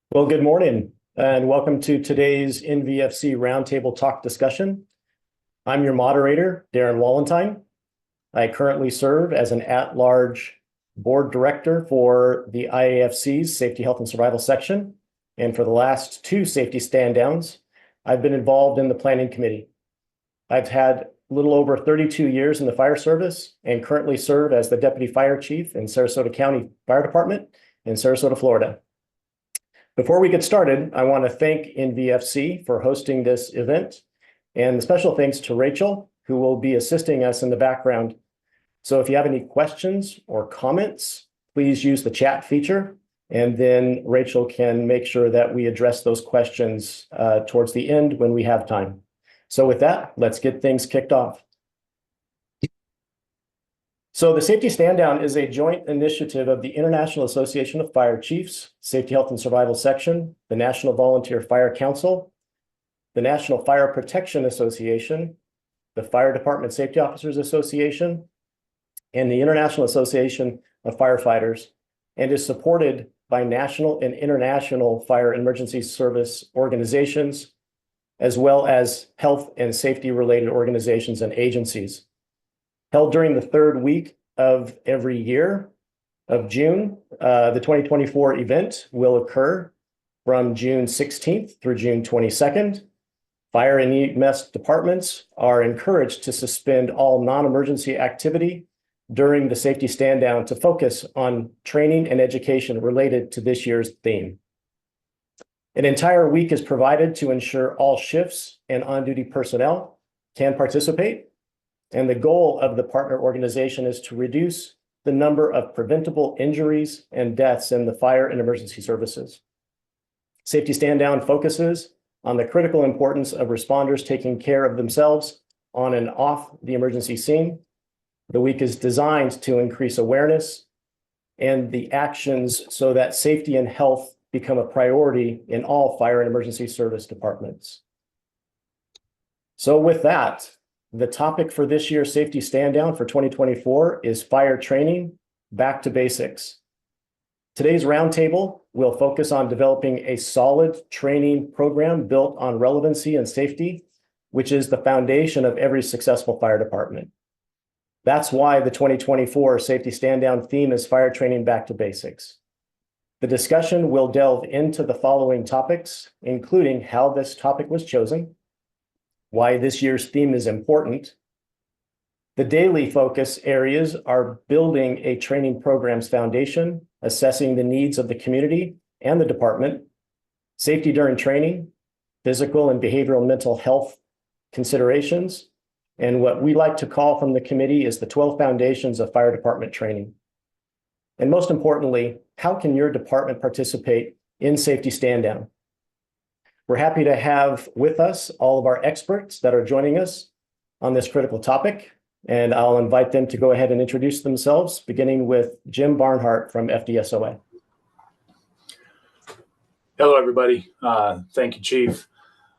Well, good morning and welcome to today's NVFC Roundtable Talk discussion. I'm your moderator, Darren Wallentine. I currently serve as an at-large board director for the IAFC's Safety, Health, and Survival section. And for the last two safety stand-downs, I've been involved in the planning committee. I've had a little over 32 years in the fire service and currently serve as the deputy fire chief in Sarasota County Fire Department in Sarasota, Florida. Before we get started, I want to thank NVFC for hosting this event, and special thanks to Rachel, who will be assisting us in the background. So if you have any questions or comments, please use the chat feature, and then Rachel can make sure that we address those questions towards the end when we have time. So with that, let's get things kicked off. So the Safety Stand Down is a joint initiative of the International Association of Fire Chiefs, Safety, Health, and Survival Section, the National Volunteer Fire Council, the National Fire Protection Association, the Fire Department Safety Officers Association, and the International Association of Firefighters, and is supported by national and international fire and emergency service organizations, as well as health and safety related organizations and agencies. Held during the third week of every year of June, the 2024 event will occur from June 16th through June 22nd. Fire and EMS departments are encouraged to suspend all non-emergency activity during the Safety Stand Down to focus on training and education related to this year's theme. An entire week is provided to ensure all shifts and on-duty personnel can participate. And the goal of the partner organization is to reduce the number of preventable injuries and deaths in the fire and emergency services. Safety Stand Down focuses on the critical importance of responders taking care of themselves on and off the emergency scene. The week is designed to increase awareness and the actions so that safety and health become a priority in all fire and emergency service departments. So with that, the topic for this year's Safety Stand Down for 2024 is fire training, back to basics. Today's roundtable will focus on developing a solid training program built on relevancy and safety, which is the foundation of every successful fire department. That's why the 2024 Safety Stand Down theme is fire training back to basics. The discussion will delve into the following topics, including how this topic was chosen, why this year's theme is important. The daily focus areas are building a training program's foundation, assessing the needs of the community and the department, safety during training, physical and behavioral and mental health considerations, and what we like to call from the committee is the 12 foundations of fire department training. And most importantly, how can your department participate in Safety Stand Down? We're happy to have with us all of our experts that are joining us on this critical topic, and I'll invite them to go ahead and introduce themselves, beginning with Jim Barnhart from FDSOA. Hello, everybody. Thank you, Chief.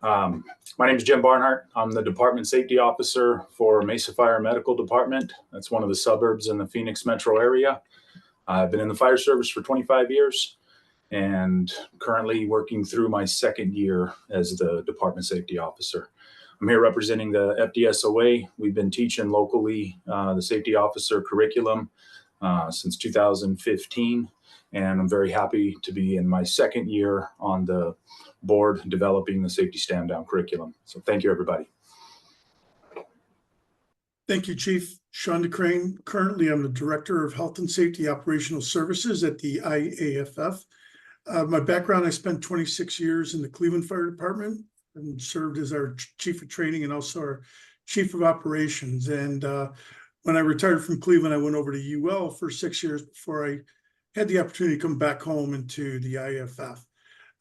My name is Jim Barnhart. I'm the Department Safety Officer for Mesa Fire Medical Department. That's one of the suburbs in the Phoenix metro area. I've been in the fire service for 25 years. And currently working through my second year as the Department Safety Officer. I'm here representing the FDSOA. We've been teaching locally the Safety Officer curriculum since 2015, and I'm very happy to be in my second year on the board developing the Safety Stand Down curriculum. So thank you, everybody. Thank you, Chief. Sean DeCrane. Currently, I'm the Director of Health and Safety Operational Services at the IAFF. My background, I spent 26 years in the Cleveland Fire Department and served as our Chief of Training and also our Chief of Operations. And when I retired from Cleveland, I went over to UL for 6 years before I had the opportunity to come back home into the IAFF.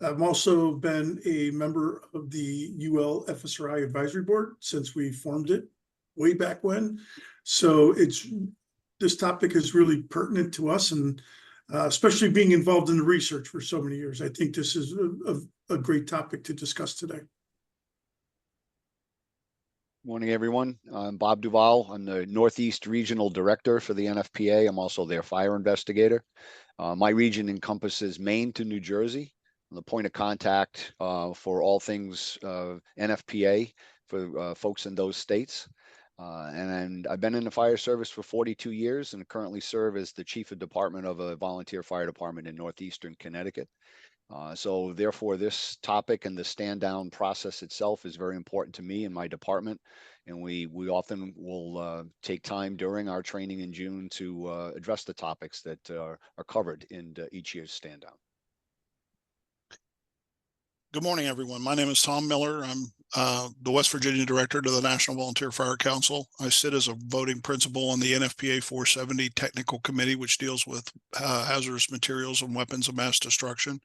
I've also been a member of the UL FSRI Advisory Board since we formed it way back when. So this topic is really pertinent to us, and especially being involved in the research for so many years. I think this is a great topic to discuss today. Morning, everyone. I'm Bob Duval. I'm the Northeast Regional Director for the NFPA. I'm also their fire investigator. My region encompasses Maine to New Jersey. the point of contact for all things NFPA for folks in those states. And I've been in the fire service for 42 years and currently serve as the chief of department of a volunteer fire department in Northeastern Connecticut. So therefore, this topic and the stand down process itself is very important to me and my department. And we often will take time during our training in June to address the topics that are covered in each year's stand down. Good morning, everyone. My name is Tom Miller. I'm the West Virginia Director to the National Volunteer Fire Council. I sit as a voting principal on the NFPA 470 Technical Committee, which deals with hazardous materials and weapons of mass destruction.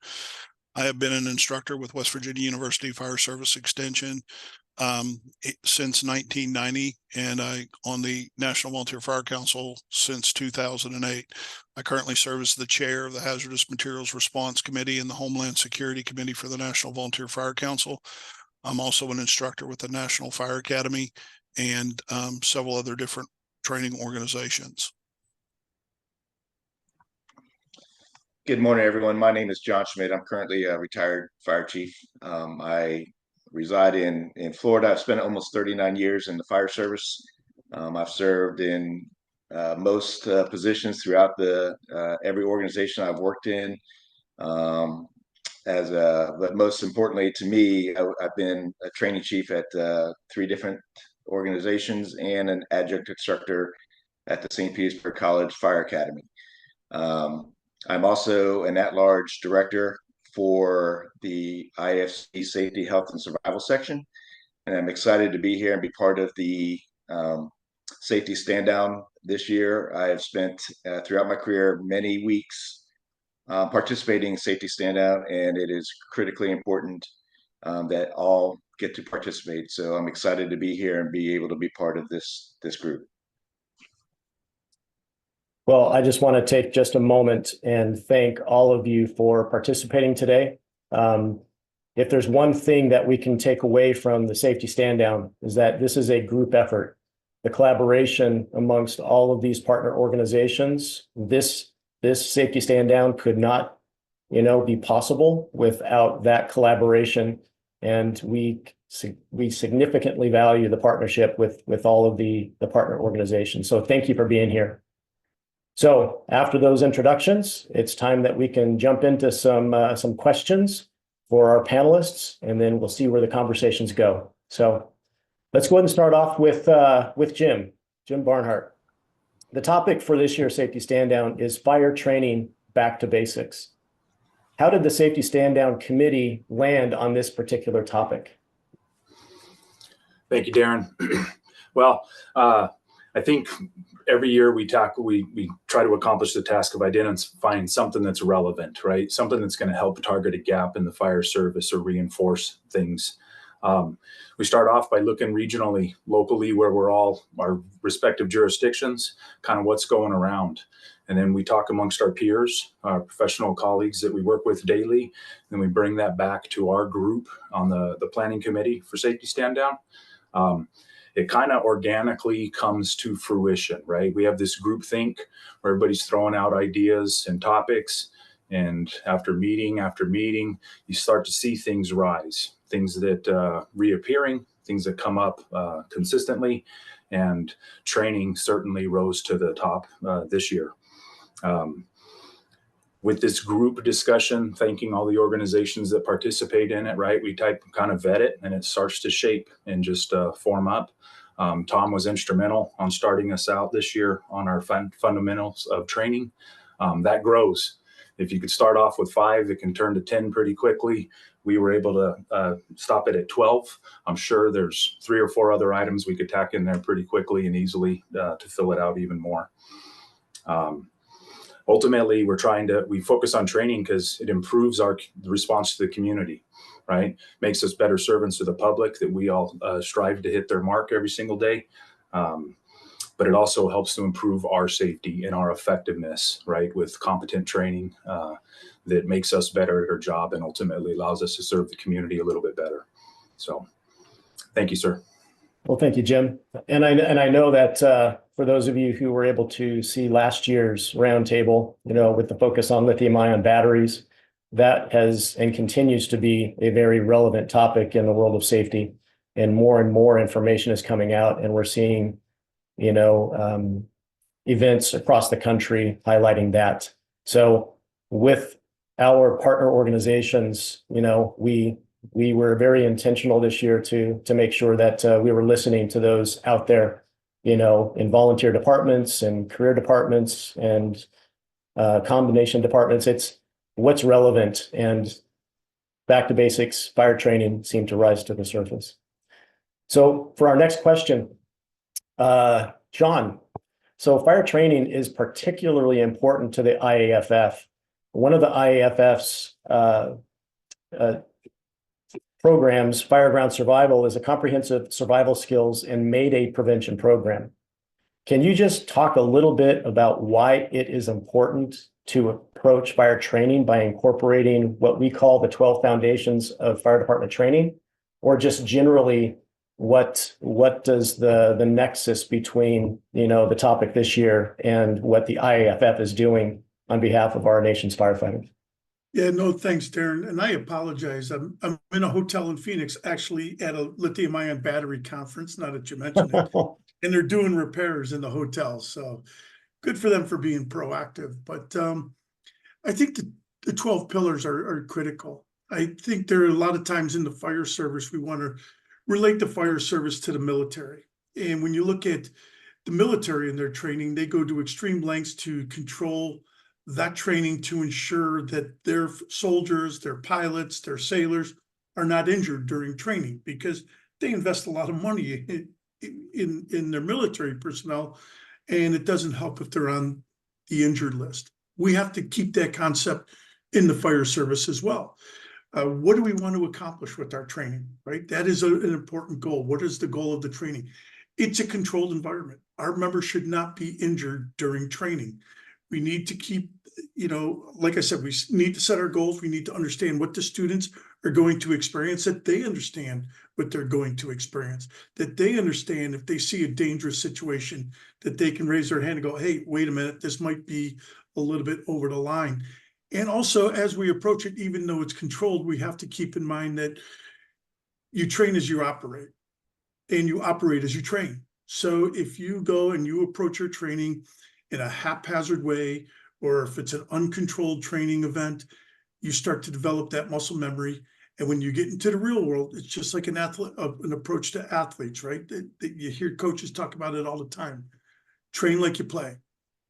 I have been an instructor with West Virginia University Fire Service Extension since 1990, and I on the National Volunteer Fire Council since 2008. I currently serve as the chair of the Hazardous Materials Response Committee and the Homeland Security Committee for the National Volunteer Fire Council. I'm also an instructor with the National Fire Academy and several other different training organizations. Good morning, everyone. My name is John Schmidt. I'm currently a retired fire chief. I reside in Florida. I've spent almost 39 years in the fire service. I've served in most positions throughout every organization I've worked in. But most importantly to me, I've been a training chief at 3 different organizations and an adjunct instructor at the St. Petersburg College Fire Academy. I'm also an at-large director for the IFC Safety, Health, and Survival section, and I'm excited to be here and be part of the Safety Stand Down this year. I have spent throughout my career many weeks participating in Safety Stand Down, and it is critically important that all get to participate. So I'm excited to be here and be able to be part of this group. Well, I just want to take just a moment and thank all of you for participating today. If there's one thing that we can take away from the Safety Stand Down is that this is a group effort. The collaboration amongst all of these partner organizations, this Safety Stand Down could not, be possible without that collaboration. And we significantly value the partnership with all of the partner organizations. So thank you for being here. So after those introductions, it's time that we can jump into some questions for our panelists, and then we'll see where the conversations go. So let's go ahead and start off with Jim Barnhart. The topic for this year's Safety Stand Down is fire training back to basics. How did the Safety Stand Down Committee land on this particular topic? Thank you, Darren. Well, I think every year we try to accomplish the task of identifying something that's relevant, right? Something that's going to help target a gap in the fire service or reinforce things. We start off by looking regionally, locally, where we're all our respective jurisdictions, kind of what's going around. And then we talk amongst our peers, our professional colleagues that we work with daily. And we bring that back to our group on the planning committee for Safety Stand Down. It kind of organically comes to fruition, right? We have this group think where everybody's throwing out ideas and topics. And after meeting, you start to see things rise, things that reappearing, things that come up consistently. And training certainly rose to the top this year. With this group discussion, thanking all the organizations that participate in it, right? We kind of vet it and it starts to shape and just form up. Tom was instrumental on starting us out this year on our fundamentals of training. That grows. If you could start off with 5, it can turn to 10 pretty quickly. We were able to stop it at 12. I'm sure there's 3 or 4 other items we could tack in there pretty quickly and easily to fill it out even more. Ultimately, we focus on training because it improves the response to the community, right? Makes us better servants to the public that we all strive to hit their mark every single day. But it also helps to improve our safety and our effectiveness, right? With competent training that makes us better at our job and ultimately allows us to serve the community a little bit better. So thank you, sir. Well, thank you, Jim. And I know that for those of you who were able to see last year's roundtable, with the focus on lithium-ion batteries, that has and continues to be a very relevant topic in the world of safety. And more information is coming out, and we're seeing, events across the country highlighting that. So with our partner organizations, we were very intentional this year to make sure that we were listening to those out there, in volunteer departments and career departments and combination departments. It's what's relevant, and back to basics, fire training seemed to rise to the surface. So for our next question, John, so fire training is particularly important to the IAFF. One of the IAFF's programs, Fireground Survival, is a comprehensive survival skills and Mayday prevention program. Can you just talk a little bit about why it is important to approach fire training by incorporating what we call the 12 foundations of fire department training, or just generally what does the nexus between, the topic this year and what the IAFF is doing on behalf of our nation's firefighters? Yeah, no, thanks, Darren. And I apologize. I'm in a hotel in Phoenix, actually at a lithium ion battery conference, now that you mentioned it. And they're doing repairs in the hotel. So good for them for being proactive. But I think the 12 pillars are critical. I think there are a lot of times in the fire service, we want to relate the fire service to the military. And when you look at the military and their training, they go to extreme lengths to control that training to ensure that their soldiers, their pilots, their sailors are not injured during training, because they invest a lot of money in their military personnel, and it doesn't help if they're on the injured list. We have to keep that concept in the fire service as well. What do we want to accomplish with our training, right? That is an important goal. What is the goal of the training? It's a controlled environment. Our members should not be injured during training. We need to keep, like I said, we need to set our goals. We need to understand what the students are going to experience, that they understand what they're going to experience, that they understand if they see a dangerous situation, that they can raise their hand and go, hey, wait a minute, this might be a little bit over the line. And also, as we approach it, even though it's controlled, we have to keep in mind that you train as you operate, and you operate as you train. So if you go and you approach your training in a haphazard way, or if it's an uncontrolled training event, you start to develop that muscle memory. And when you get into the real world, it's just like an approach to athletes, right? You hear coaches talk about it all the time. Train like you play.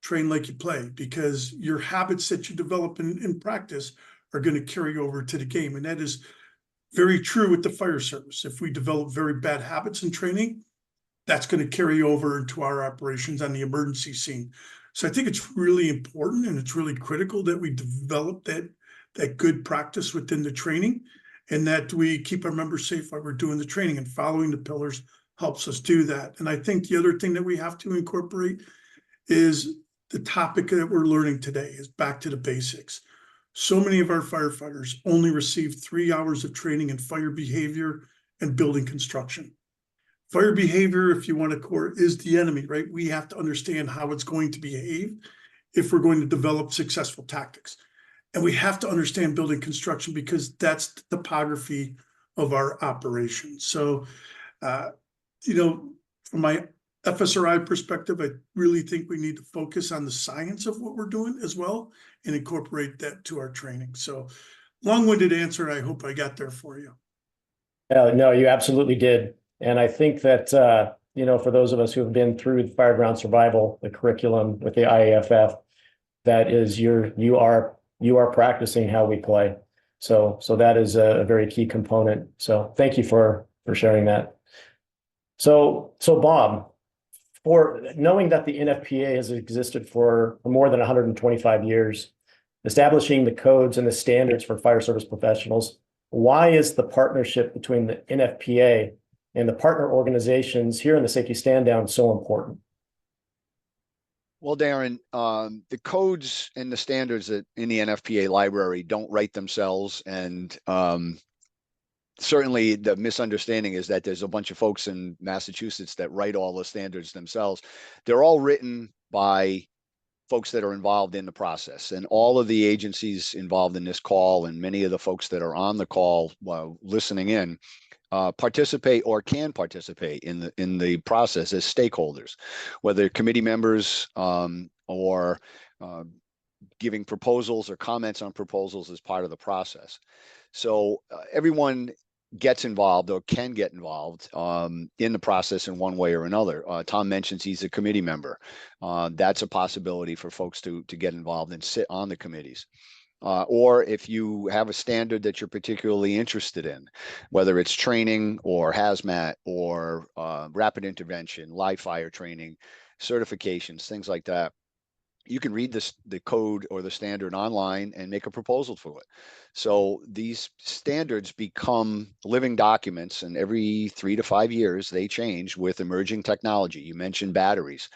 Train like you play, because your habits that you develop in practice are going to carry over to the game. And that is very true with the fire service. If we develop very bad habits in training, that's going to carry over into our operations on the emergency scene. So I think it's really important, and it's really critical that we develop that good practice within the training, and that we keep our members safe while we're doing the training, and following the pillars helps us do that. And I think the other thing that we have to incorporate is the topic that we're learning today is back to the basics. So many of our firefighters only receive 3 hours of training in fire behavior and building construction. Fire behavior, if you want to core, is the enemy, right? We have to understand how it's going to behave if we're going to develop successful tactics. And we have to understand building construction, because that's the topography of our operation. So, from my FSRI perspective, I really think we need to focus on the science of what we're doing as well, and incorporate that to our training. So long-winded answer. I hope I got there for you. No, you absolutely did. And I think that, for those of us who have been through the Fireground Survival, the curriculum with the IAFF, that is you are practicing how we play. So that is a very key component. So thank you for sharing that. So Bob, for knowing that the NFPA has existed for more than 125 years, establishing the codes and the standards for fire service professionals, why is the partnership between the NFPA and the partner organizations here in the Safety Stand Down so important? Well, Darren, the codes and the standards that in the NFPA library don't write themselves. And certainly the misunderstanding is that there's a bunch of folks in Massachusetts that write all the standards themselves. They're all written by folks that are involved in the process, and all of the agencies involved in this call and many of the folks that are on the call while listening in participate or can participate in the process as stakeholders, whether committee members or giving proposals or comments on proposals as part of the process. So everyone gets involved or can get involved in the process in one way or another. Tom mentions he's a committee member. That's a possibility for folks to get involved and sit on the committees. Or if you have a standard that you're particularly interested in, whether it's training or hazmat or rapid intervention, live fire training, certifications, things like that, you can read the code or the standard online and make a proposal for it. So these standards become living documents, and every 3 to 5 years they change with emerging technology. You mentioned batteries.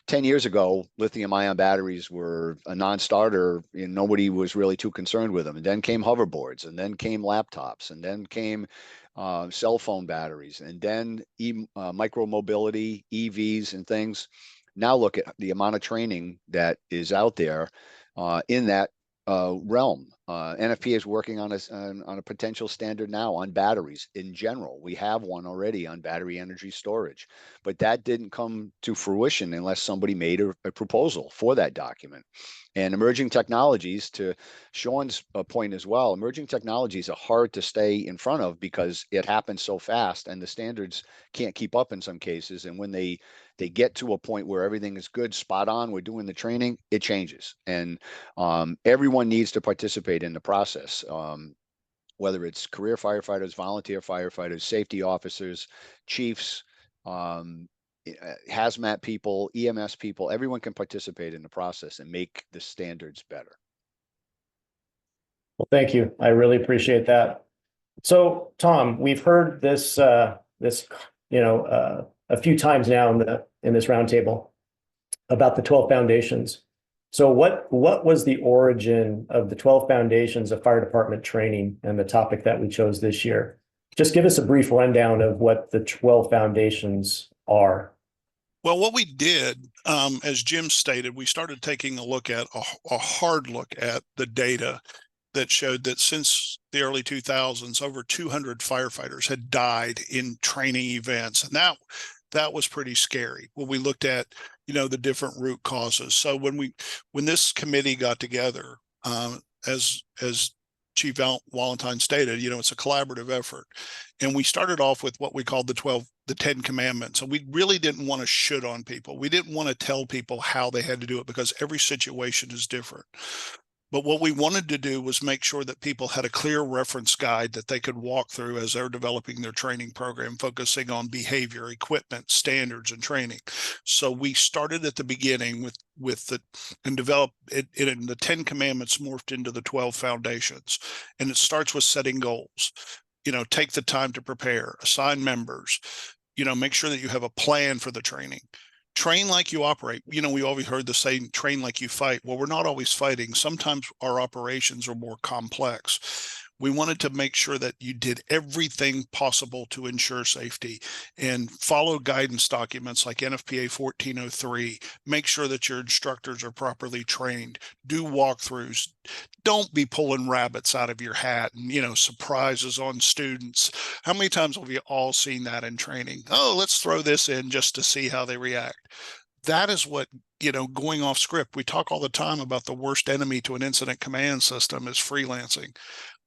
10 years ago, lithium ion batteries were a non-starter and nobody was really too concerned with them. And then came hoverboards, and then came laptops, and then came cell phone batteries, and then micro mobility, EVs and things. Now look at the amount of training that is out there in that realm. NFPA is working on a potential standard now on batteries in general. We have one already on battery energy storage, but that didn't come to fruition unless somebody made a proposal for that document. And emerging technologies, to Sean's point as well, emerging technologies are hard to stay in front of because it happens so fast and the standards can't keep up in some cases. And when they get to a point where everything is good, spot on, we're doing the training, it changes. And everyone needs to participate in the process, whether it's career firefighters, volunteer firefighters, safety officers, chiefs, hazmat people, EMS people, everyone can participate in the process and make the standards better. Well, thank you. I really appreciate that. So, Tom, we've heard this, a few times now in this roundtable about the 12 foundations. So what was the origin of the 12 foundations of fire department training and the topic that we chose this year? Just give us a brief rundown of what the 12 foundations are. Well, what we did, as Jim stated, we started taking a hard look at the data that showed that since the early 2000s, over 200 firefighters had died in training events. And that was pretty scary when we looked at, the different root causes. So when this committee got together, as Chief Valentine stated, it's a collaborative effort. And we started off with what we called the 10 commandments. And we really didn't want to shit on people. We didn't want to tell people how they had to do it because every situation is different. But what we wanted to do was make sure that people had a clear reference guide that they could walk through as they're developing their training program, focusing on behavior, equipment, standards, and training. So we started at the beginning and developed it, and the 10 commandments morphed into the 12 foundations. And it starts with setting goals. Take the time to prepare, assign members, make sure that you have a plan for the training. Train like you operate. We always heard the saying, train like you fight. Well, we're not always fighting. Sometimes our operations are more complex. We wanted to make sure that you did everything possible to ensure safety and follow guidance documents like NFPA 1403. Make sure that your instructors are properly trained. Do walkthroughs. Don't be pulling rabbits out of your hat and, surprises on students. How many times have we all seen that in training? Oh, let's throw this in just to see how they react. That is what, going off script. We talk all the time about the worst enemy to an incident command system is freelancing.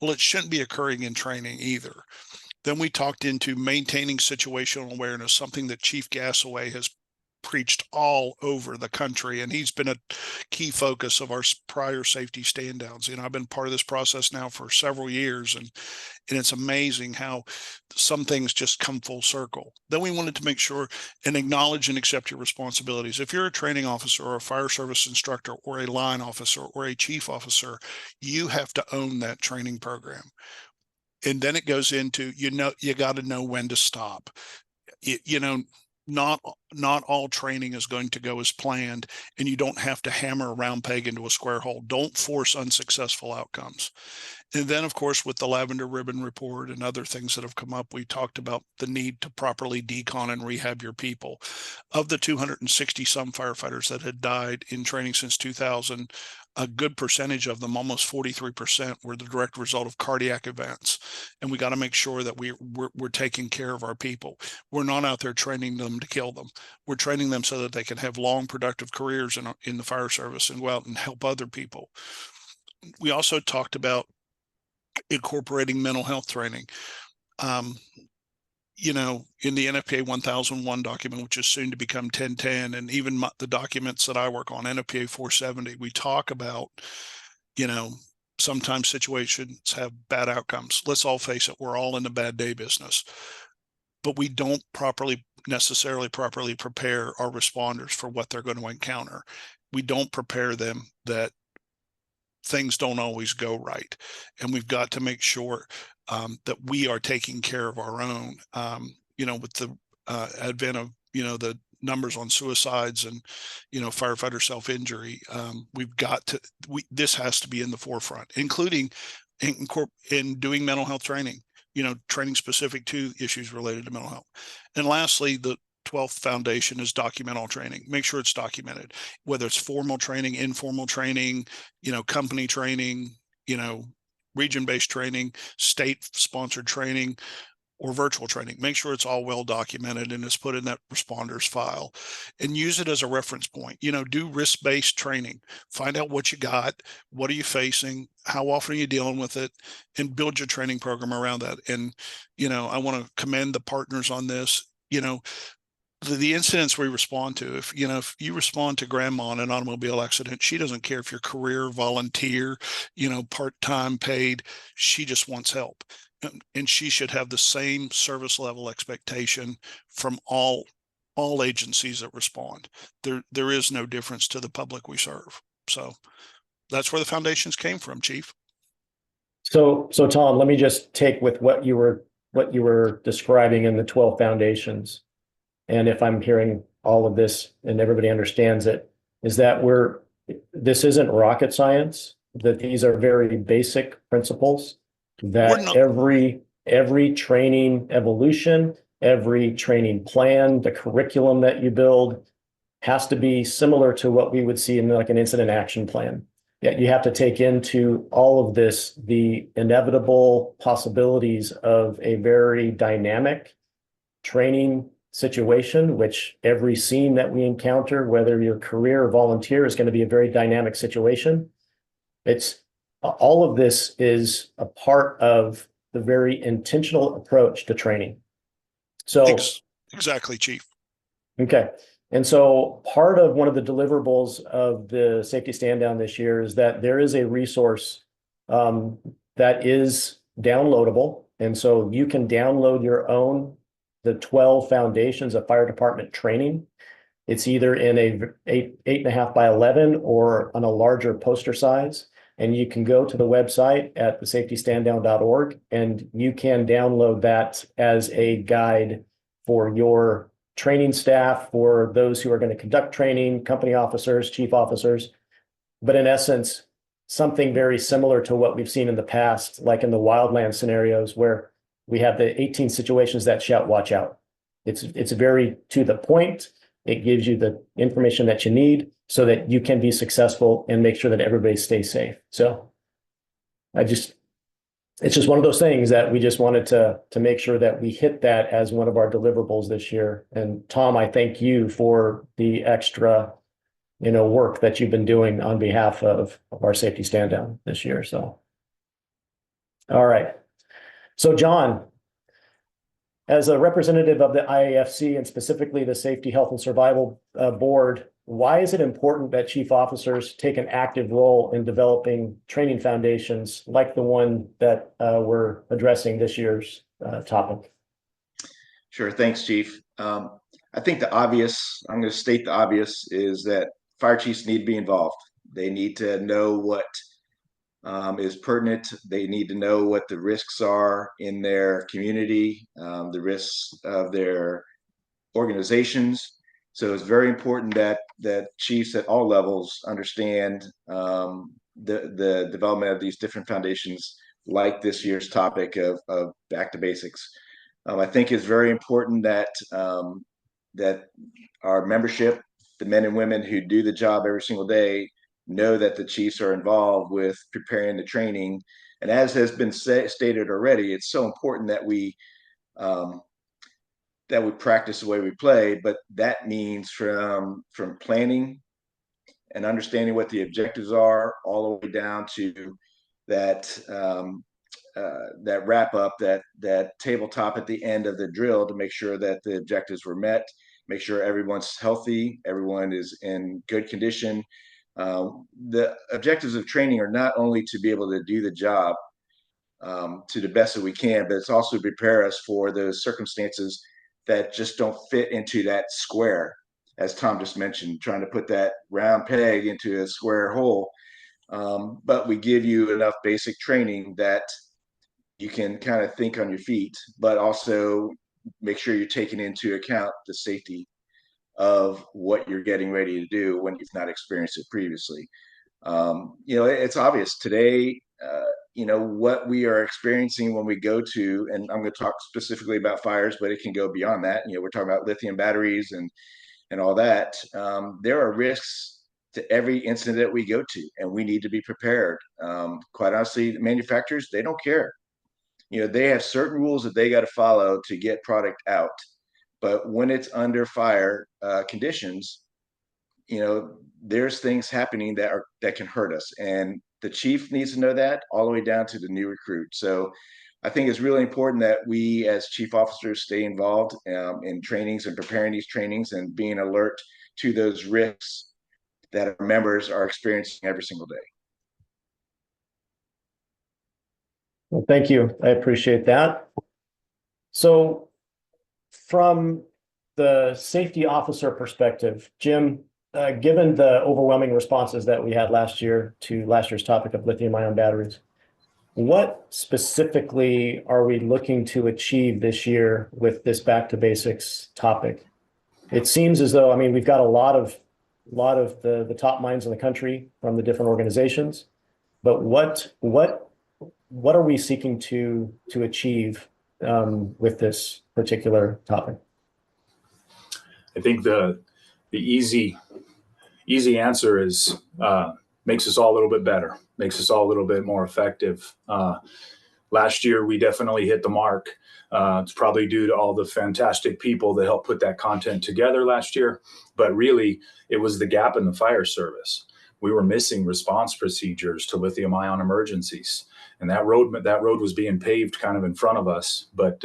Well, it shouldn't be occurring in training either. Then we talked into maintaining situational awareness, something that Chief Gasaway has preached all over the country, and he's been a key focus of our prior safety stand downs. I've been part of this process now for several years, and it's amazing how some things just come full circle. Then we wanted to make sure and acknowledge and accept your responsibilities. If you're a training officer or a fire service instructor or a line officer or a chief officer, you have to own that training program. And then it goes into, you got to know when to stop. Not not all training is going to go as planned, and you don't have to hammer a round peg into a square hole. Don't force unsuccessful outcomes. And then, of course, with the Lavender Ribbon Report and other things that have come up, we talked about the need to properly decon and rehab your people. Of the 260 some firefighters that had died in training since 2000, a good percentage of them, almost 43%, were the direct result of cardiac events. And we got to make sure that we're taking care of our people. We're not out there training them to kill them. We're training them so that they can have long, productive careers in the fire service and go out and help other people. We also talked about incorporating mental health training. You know, in the NFPA 1001 document, which is soon to become 1010, and even the documents that I work on, NFPA 470, we talk about, you know, sometimes situations have bad outcomes. Let's all face it, we're all in the bad day business. But we don't necessarily properly prepare our responders for what they're going to encounter. We don't prepare them that things don't always go right. And we've got to make sure that we are taking care of our own. You know, with the advent of, you know, the numbers on suicides and, you know, firefighter self-injury, we've got to, this has to be in the forefront, including in doing mental health training, you know, training specific to issues related to mental health. And lastly, the 12th foundation is document all training. Make sure it's documented, whether it's formal training, informal training, you know, company training, you know, region-based training, state-sponsored training, or virtual training. Make sure it's all well documented and is put in that responders file, and use it as a reference point. You know, do risk-based training, find out what you got, what are you facing, how often are you dealing with it, and build your training program around that. And, you know, I want to commend the partners on this. You know, the incidents we respond to, if you respond to grandma in an automobile accident, she doesn't care if you're career, volunteer, you know, part-time, paid, she just wants help. And she should have the same service level expectation from all agencies that respond. There is no difference to the public we serve. So that's where the foundations came from, Chief. So Tom, let me just take with what you were describing in the 12 foundations. And if I'm hearing all of this and everybody understands it, is that this isn't rocket science, that these are very basic principles, that every training evolution, every training plan, the curriculum that you build has to be similar to what we would see in like an incident action plan. Yet you have to take into all of this the inevitable possibilities of a very dynamic training situation, which every scene that we encounter, whether you're career or volunteer, is going to be a very dynamic situation. It's all of this is a part of the very intentional approach to training. So exactly, Chief. Okay. And so part of one of the deliverables of the safety stand down this year is that there is a resource that is downloadable. And so you can download your own, the 12 foundations of fire department training. It's either in a 8.5 by 11 or on a larger poster size. And you can go to the website at thesafetystanddown.org and you can download that as a guide for your training staff, for those who are going to conduct training, company officers, chief officers. But in essence, something very similar to what we've seen in the past, like in the wildland scenarios where we have the 18 situations that shout, watch out. It's very to the point. It gives you the information that you need so that you can be successful and make sure that everybody stays safe. So it's just one of those things that we just wanted to make sure that we hit that as one of our deliverables this year. And Tom, I thank you for the extra, work that you've been doing on behalf of our safety stand down this year. So, all right. So John, as a representative of the IAFC and specifically the Safety, Health, and Survival Board, why is it important that chief officers take an active role in developing training foundations like the one that we're addressing this year's topic? Sure. Thanks, Chief. I think I'm going to state the obvious, is that fire chiefs need to be involved. They need to know what is pertinent. They need to know what the risks are in their community, the risks of their organizations, So it's very important that chiefs at all levels understand the development of these different foundations, like this year's topic of back to basics. I think it's very important that that our membership, the men and women who do the job every single day, know that the chiefs are involved with preparing the training. And as has been stated already, it's so important that we practice the way we play. But that means from planning and understanding what the objectives are, all the way down to that that wrap up, that tabletop at the end of the drill, to make sure that the objectives were met, make sure everyone's healthy, everyone is in good condition. The objectives of training are not only to be able to do the job to the best that we can, but it's also to prepare us for those circumstances that just don't fit into that square, as Tom just mentioned, trying to put that round peg into a square hole. But we give you enough basic training that you can kind of think on your feet, but also make sure you're taking into account the safety of what you're getting ready to do when you've not experienced it previously. It's obvious today, what we are experiencing when we go to, and I'm going to talk specifically about fires, but it can go beyond that. We're talking about lithium batteries and all that. There are risks to every incident that we go to, and we need to be prepared. Quite honestly, the manufacturers, they don't care. They have certain rules that they got to follow to get product out. But when it's under fire conditions, there's things happening that can hurt us. And the chief needs to know that, all the way down to the new recruit. So I think it's really important that we as chief officers stay involved in trainings and preparing these trainings and being alert to those risks that our members are experiencing every single day. Well, thank you. I appreciate that. So from the safety officer perspective, Jim, given the overwhelming responses that we had last year to last year's topic of lithium-ion batteries, what specifically are we looking to achieve this year with this back to basics topic? It seems as though, we've got a lot of the top minds in the country from the different organizations, but what are we seeking to achieve with this particular topic? I think the easy answer is makes us all a little bit better, makes us all a little bit more effective. Last year, we definitely hit the mark. It's probably due to all the fantastic people that helped put that content together last year. But really, it was the gap in the fire service. We were missing response procedures to lithium-ion emergencies. And that road was being paved kind of in front of us, but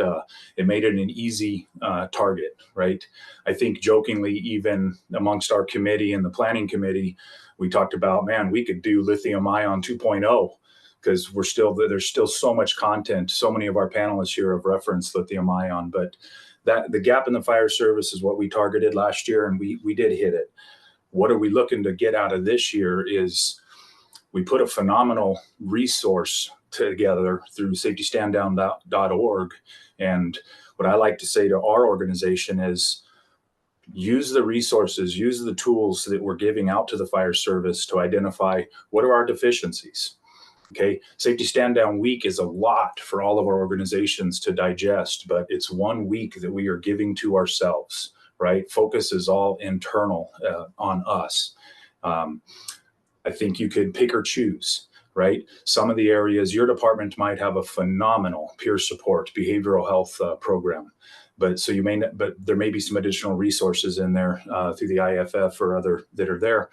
it made it an easy target, right? I think jokingly, even amongst our committee and the planning committee, we talked about, man, we could do lithium-ion 2.0, because there's still so much content. So many of our panelists here have referenced lithium-ion, but the gap in the fire service is what we targeted last year, and we did hit it. What are we looking to get out of this year is we put a phenomenal resource together through safetystandown.org. And what I like to say to our organization is use the resources, use the tools that we're giving out to the fire service to identify what are our deficiencies. Okay, Safety Stand Down Week is a lot for all of our organizations to digest, but it's 1 week that we are giving to ourselves, right? Focus is all internal on us. I think you could pick or choose, right? Some of the areas, your department might have a phenomenal peer support behavioral health program, but there may be some additional resources in there through the IFF or other that are there.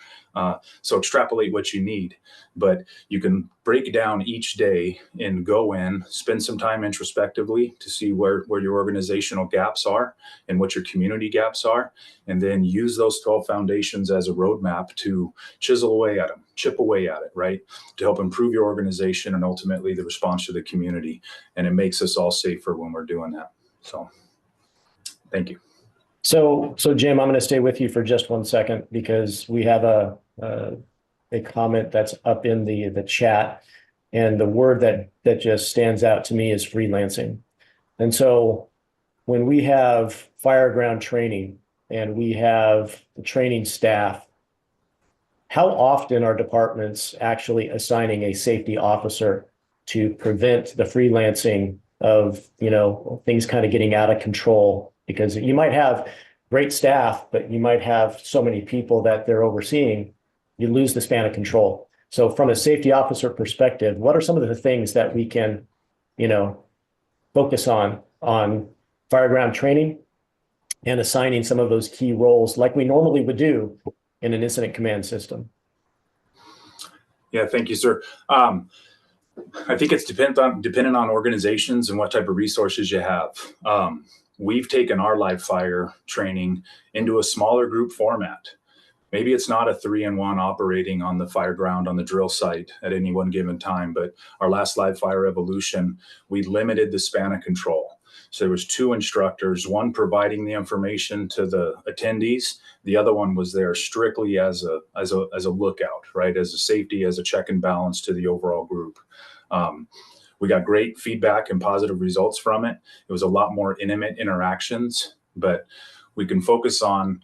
So extrapolate what you need, but you can break down each day and go in, spend some time introspectively to see where your organizational gaps are and what your community gaps are, and then use those 12 foundations as a roadmap to chisel away at them, chip away at it, right? To help improve your organization and ultimately the response to the community. And it makes us all safer when we're doing that. So thank you. So Jim, I'm going to stay with you for just 1 second, because we have a comment that's up in the chat, and the word that just stands out to me is freelancing. And so when we have fireground training, and we have the training staff, how often are departments actually assigning a safety officer to prevent the freelancing of, things kind of getting out of control? Because you might have great staff, but you might have so many people that they're overseeing, you lose the span of control. So from a safety officer perspective, what are some of the things that we can, focus on fireground training and assigning some of those key roles like we normally would do in an incident command system? Yeah, thank you, sir. I think it's dependent on organizations and what type of resources you have. We've taken our live fire training into a smaller group format. Maybe it's not a 3-in-1 operating on the fire ground on the drill site at any one given time, but our last live fire evolution, we limited the span of control. So there was 2 instructors, one providing the information to the attendees. The other one was there strictly as a lookout, right? As a safety, as a check and balance to the overall group. We got great feedback and positive results from it. It was a lot more intimate interactions, but we can focus on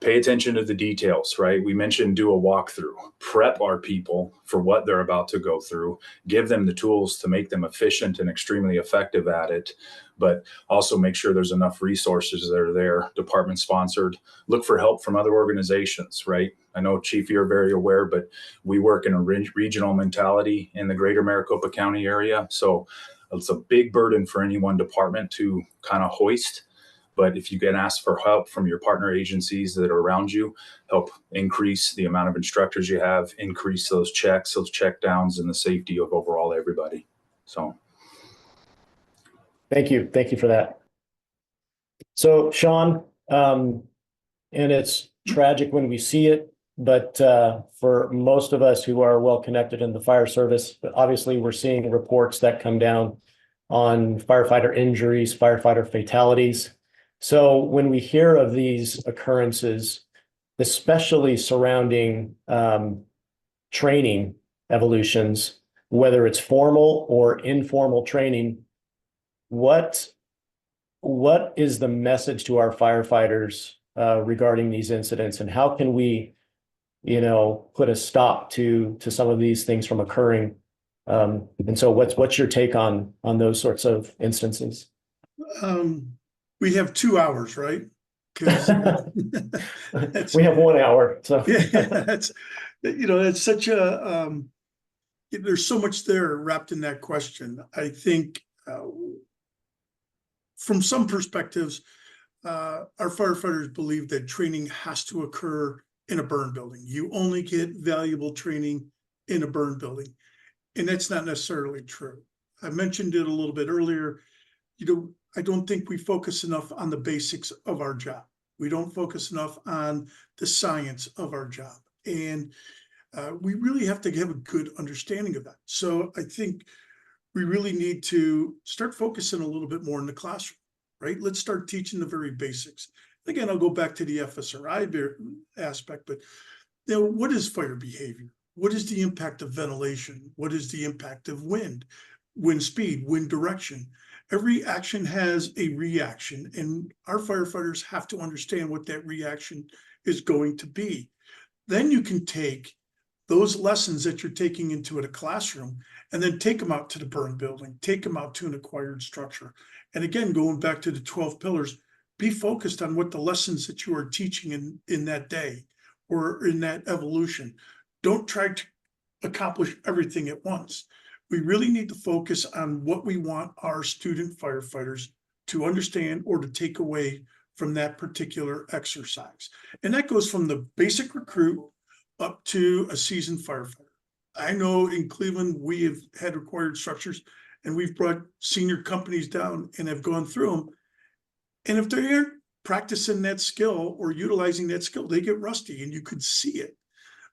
pay attention to the details, right? We mentioned do a walkthrough, prep our people for what they're about to go through, give them the tools to make them efficient and extremely effective at it, but also make sure there's enough resources that are there, department sponsored. Look for help from other organizations, right? I know, Chief, you're very aware, but we work in a regional mentality in the greater Maricopa County area. So it's a big burden for any one department to kind of hoist. But if you can ask for help from your partner agencies that are around you, help increase the amount of instructors you have, increase those checks, those check downs, and the safety of overall everybody. So. Thank you. Thank you for that. So, Sean, and it's tragic when we see it, but for most of us who are well connected in the fire service, obviously we're seeing reports that come down on firefighter injuries, firefighter fatalities. So when we hear of these occurrences, especially surrounding training evolutions, whether it's formal or informal training, what is the message to our firefighters regarding these incidents, and how can we, put a stop to some of these things from occurring? And so what's your take on those sorts of instances? We have 2 hours, right? We have 1 hour. So yeah, it's such a, there's so much there wrapped in that question. I think from some perspectives, our firefighters believe that training has to occur in a burn building. You only get valuable training in a burn building. And that's not necessarily true. I mentioned it a little bit earlier. I don't think we focus enough on the basics of our job. We don't focus enough on the science of our job. And we really have to have a good understanding of that. So I think we really need to start focusing a little bit more in the classroom, right? Let's start teaching the very basics. Again, I'll go back to the FSRI aspect, but what is fire behavior? What is the impact of ventilation? What is the impact of wind speed, wind direction? Every action has a reaction, and our firefighters have to understand what that reaction is going to be. Then you can take those lessons that you're taking into a classroom and then take them out to the burn building, take them out to an acquired structure. And again, going back to the 12 pillars, be focused on what the lessons that you are teaching in that day or in that evolution. Don't try to accomplish everything at once. We really need to focus on what we want our student firefighters to understand or to take away from that particular exercise. And that goes from the basic recruit up to a seasoned firefighter. I know in Cleveland, we have had required structures and we've brought senior companies down and have gone through them. And if they aren't practicing that skill or utilizing that skill, they get rusty and you could see it.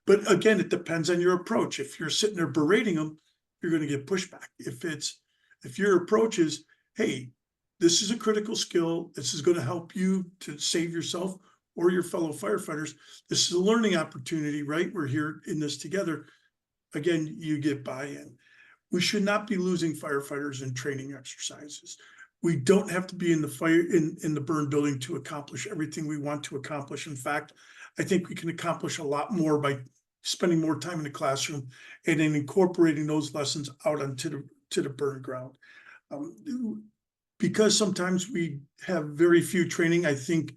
But again, it depends on your approach. If you're sitting there berating them, you're going to get pushback. If your approach is, hey, this is a critical skill, this is going to help you to save yourself or your fellow firefighters. This is a learning opportunity, right? We're here in this together. Again, you get buy-in. We should not be losing firefighters in training exercises. We don't have to be in the fire, in the burn building to accomplish everything we want to accomplish. In fact, I think we can accomplish a lot more by spending more time in the classroom and then incorporating those lessons out onto the burn ground. Because sometimes we have very few training, I think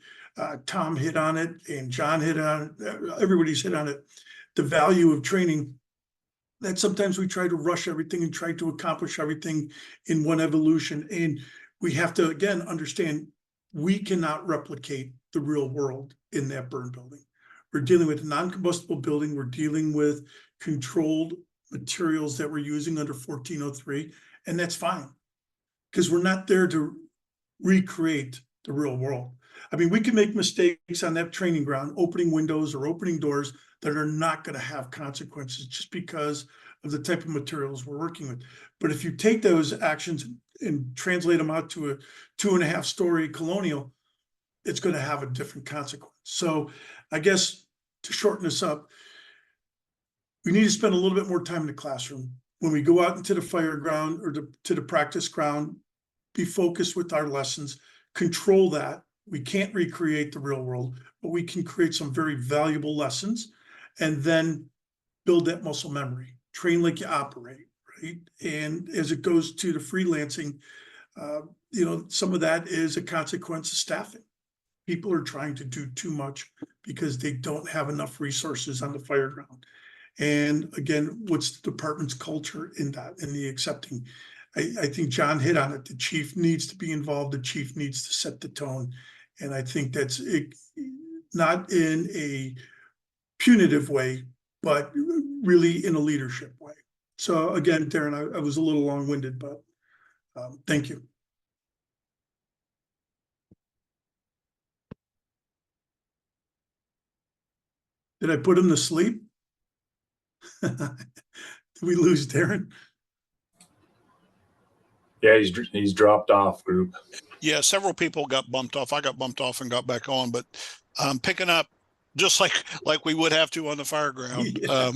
Tom hit on it and John hit on it, everybody's hit on it, the value of training, that sometimes we try to rush everything and try to accomplish everything in one evolution. And we have to, again, understand we cannot replicate the real world in that burn building. We're dealing with a non-combustible building. We're dealing with controlled materials that we're using under 1403, and that's fine, because we're not there to recreate the real world. I mean, we can make mistakes on that training ground, opening windows or opening doors that are not going to have consequences just because of the type of materials we're working with. But if you take those actions and translate them out to a 2.5-story colonial, it's going to have a different consequence. So I guess to shorten this up, we need to spend a little bit more time in the classroom. When we go out into the fire ground or to the practice ground, be focused with our lessons, control that. We can't recreate the real world, but we can create some very valuable lessons and then build that muscle memory, train like you operate, right? And as it goes to the freelancing, some of that is a consequence of staffing. People are trying to do too much because they don't have enough resources on the fire ground. And again, what's the department's culture in that, in the accepting? I think John hit on it. The chief needs to be involved. The chief needs to set the tone. And I think that's it, not in a punitive way, but really in a leadership way. So again, Darren, I was a little long-winded, but thank you. Did I put him to sleep? Did we lose Darren? Yeah, he's dropped off, group. Yeah, several people got bumped off. I got bumped off and got back on, but picking up just like we would have to on the fire ground. Yeah.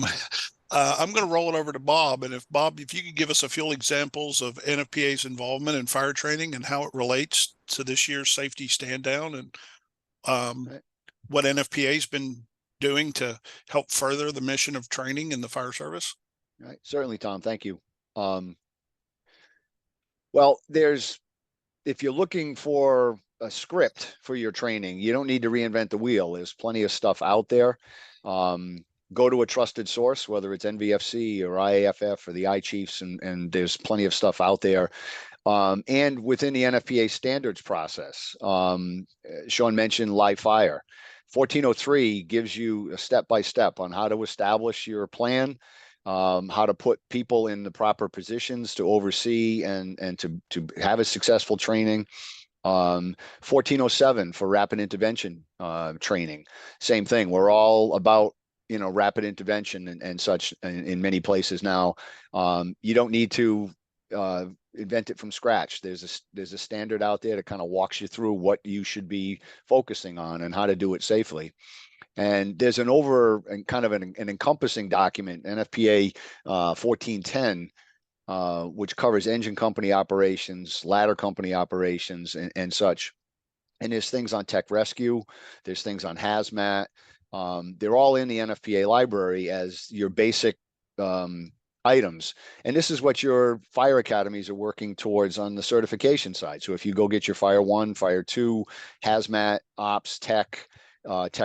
I'm going to roll it over to Bob. And if you could give us a few examples of NFPA's involvement in fire training and how it relates to this year's safety stand down and what NFPA's been doing to help further the mission of training in the fire service. Right. Certainly, Tom. Thank you. Well, if you're looking for a script for your training, you don't need to reinvent the wheel. There's plenty of stuff out there. Go to a trusted source, whether it's NVFC or IAFF or the iChiefs, and there's plenty of stuff out there. And within the NFPA standards process, Sean mentioned live fire. 1403 gives you a step-by-step on how to establish your plan, how to put people in the proper positions to oversee and to have a successful training. 1407 for rapid intervention training. Same thing. We're all about rapid intervention and such in many places now. You don't need to invent it from scratch. There's a standard out there that kind of walks you through what you should be focusing on and how to do it safely. And there's an encompassing document, NFPA 1410, which covers engine company operations, ladder company operations, and such. And there's things on tech rescue. There's things on hazmat. They're all in the NFPA library as your basic items. And this is what your fire academies are working towards on the certification side. So if you go get your Fire 1, Fire 2, hazmat, ops, tech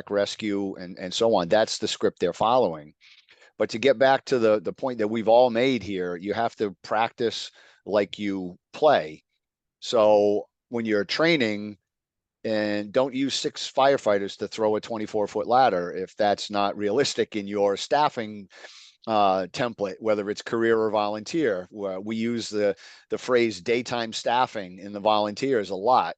rescue, and so on, that's the script they're following. But to get back to the point that we've all made here, you have to practice like you play. So when you're training, and don't use 6 firefighters to throw a 24-foot ladder if that's not realistic in your staffing template, whether it's career or volunteer. We use the phrase daytime staffing in the volunteers a lot.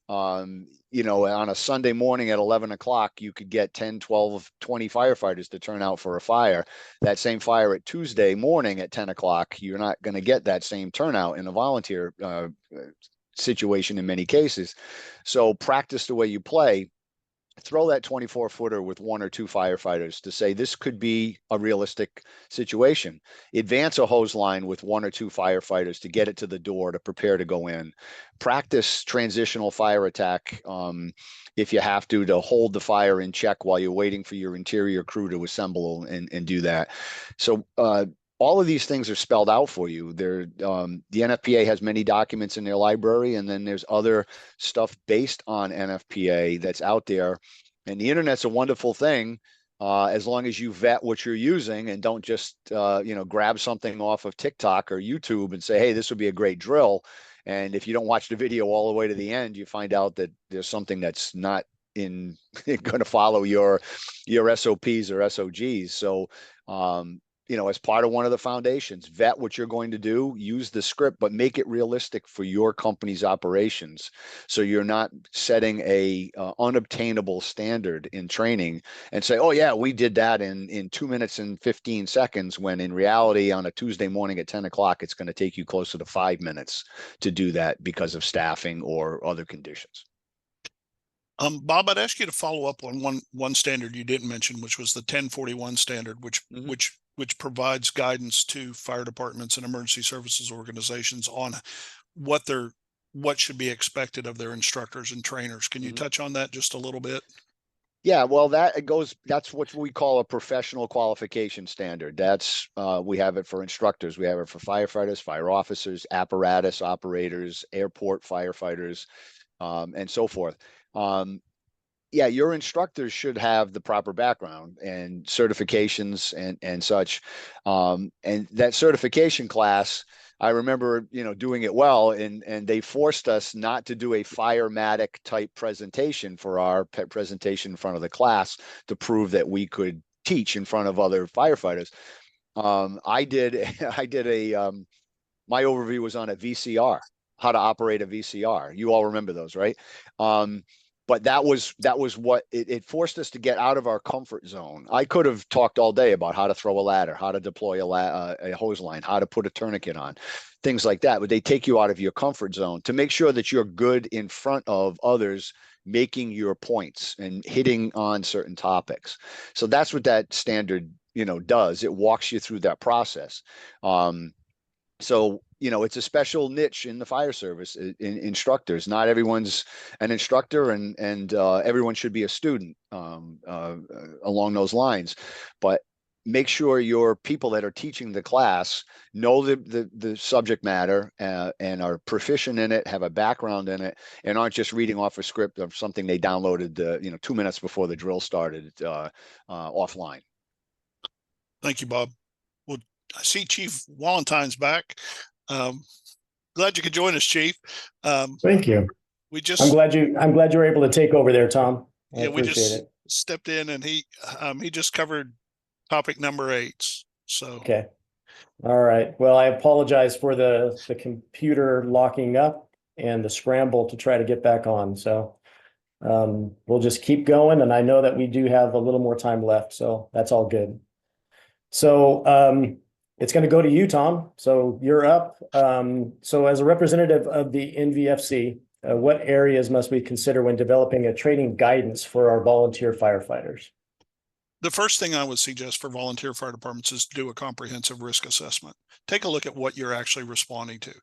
On a Sunday morning at 11 o'clock, you could get 10, 12, 20 firefighters to turn out for a fire. That same fire at Tuesday morning at 10 o'clock, you're not going to get that same turnout in a volunteer situation in many cases. So practice the way you play. throw that 24-footer with 1 or 2 firefighters to say this could be a realistic situation. Advance a hose line with 1 or 2 firefighters to get it to the door to prepare to go in. Practice transitional fire attack if you have to hold the fire in check while you're waiting for your interior crew to assemble and do that. So all of these things are spelled out for you. The NFPA has many documents in their library, and then there's other stuff based on NFPA that's out there. And the internet's a wonderful thing as long as you vet what you're using and don't just grab something off of TikTok or YouTube and say, hey, this would be a great drill. And if you don't watch the video all the way to the end, you find out that there's something that's not going to follow your SOPs or SOGs. So as part of one of the foundations, vet what you're going to do, use the script, but make it realistic for your company's operations. So you're not setting a unobtainable standard in training and say, oh yeah, we did that in 2 minutes and 15 seconds, when in reality on a Tuesday morning at 10 o'clock, it's going to take you closer to 5 minutes to do that because of staffing or other conditions. Bob, I'd ask you to follow up on one standard you didn't mention, which was the 1041 standard, which provides guidance to fire departments and emergency services organizations on what should be expected of their instructors and trainers. Can you touch on that just a little bit? Yeah, well, that's what we call a professional qualification standard. That's we have it for instructors, we have it for firefighters, fire officers, apparatus operators, airport firefighters, and so forth. Yeah, your instructors should have the proper background and certifications and such. And that certification class, I remember, doing it well, and they forced us not to do a Firematic type presentation for our presentation in front of the class to prove that we could teach in front of other firefighters. My overview was on a VCR, how to operate a VCR. You all remember those, right? But that was what it forced us to get out of our comfort zone. I could have talked all day about how to throw a ladder, how to deploy a hose line, how to put a tourniquet on, things like that. But they take you out of your comfort zone to make sure that you're good in front of others, making your points and hitting on certain topics. So that's what that standard, does. It walks you through that process. So, it's a special niche in the fire service in instructors. Not everyone's an instructor, and everyone should be a student along those lines. But make sure your people that are teaching the class know the subject matter and are proficient in it, have a background in it, and aren't just reading off a script of something they downloaded 2 minutes before the drill started offline. Thank you, Bob. Well, I see Chief Walentine's back. Glad you could join us, Chief. Thank you. I'm glad you were able to take over there, Tom. I appreciate it. Stepped in, and he just covered topic number 8. So okay. All right. Well, I apologize for the computer locking up and the scramble to try to get back on. So we'll just keep going, and I know that we do have a little more time left, so that's all good. So it's going to go to you, Tom. So you're up. So as a representative of the NVFC, what areas must we consider when developing a training guidance for our volunteer firefighters? The first thing I would suggest for volunteer fire departments is to do a comprehensive risk assessment. Take a look at what you're actually responding to.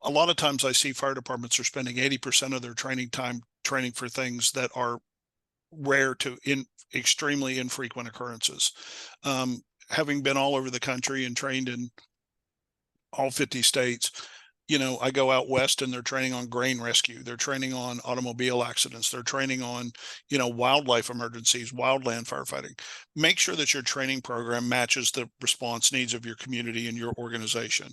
A lot of times I see fire departments are spending 80% of their training time training for things that are rare to extremely infrequent occurrences. Having been all over the country and trained in all 50 states, I go out west and they're training on grain rescue. They're training on automobile accidents. They're training on, wildlife emergencies, wildland firefighting. Make sure that your training program matches the response needs of your community and your organization.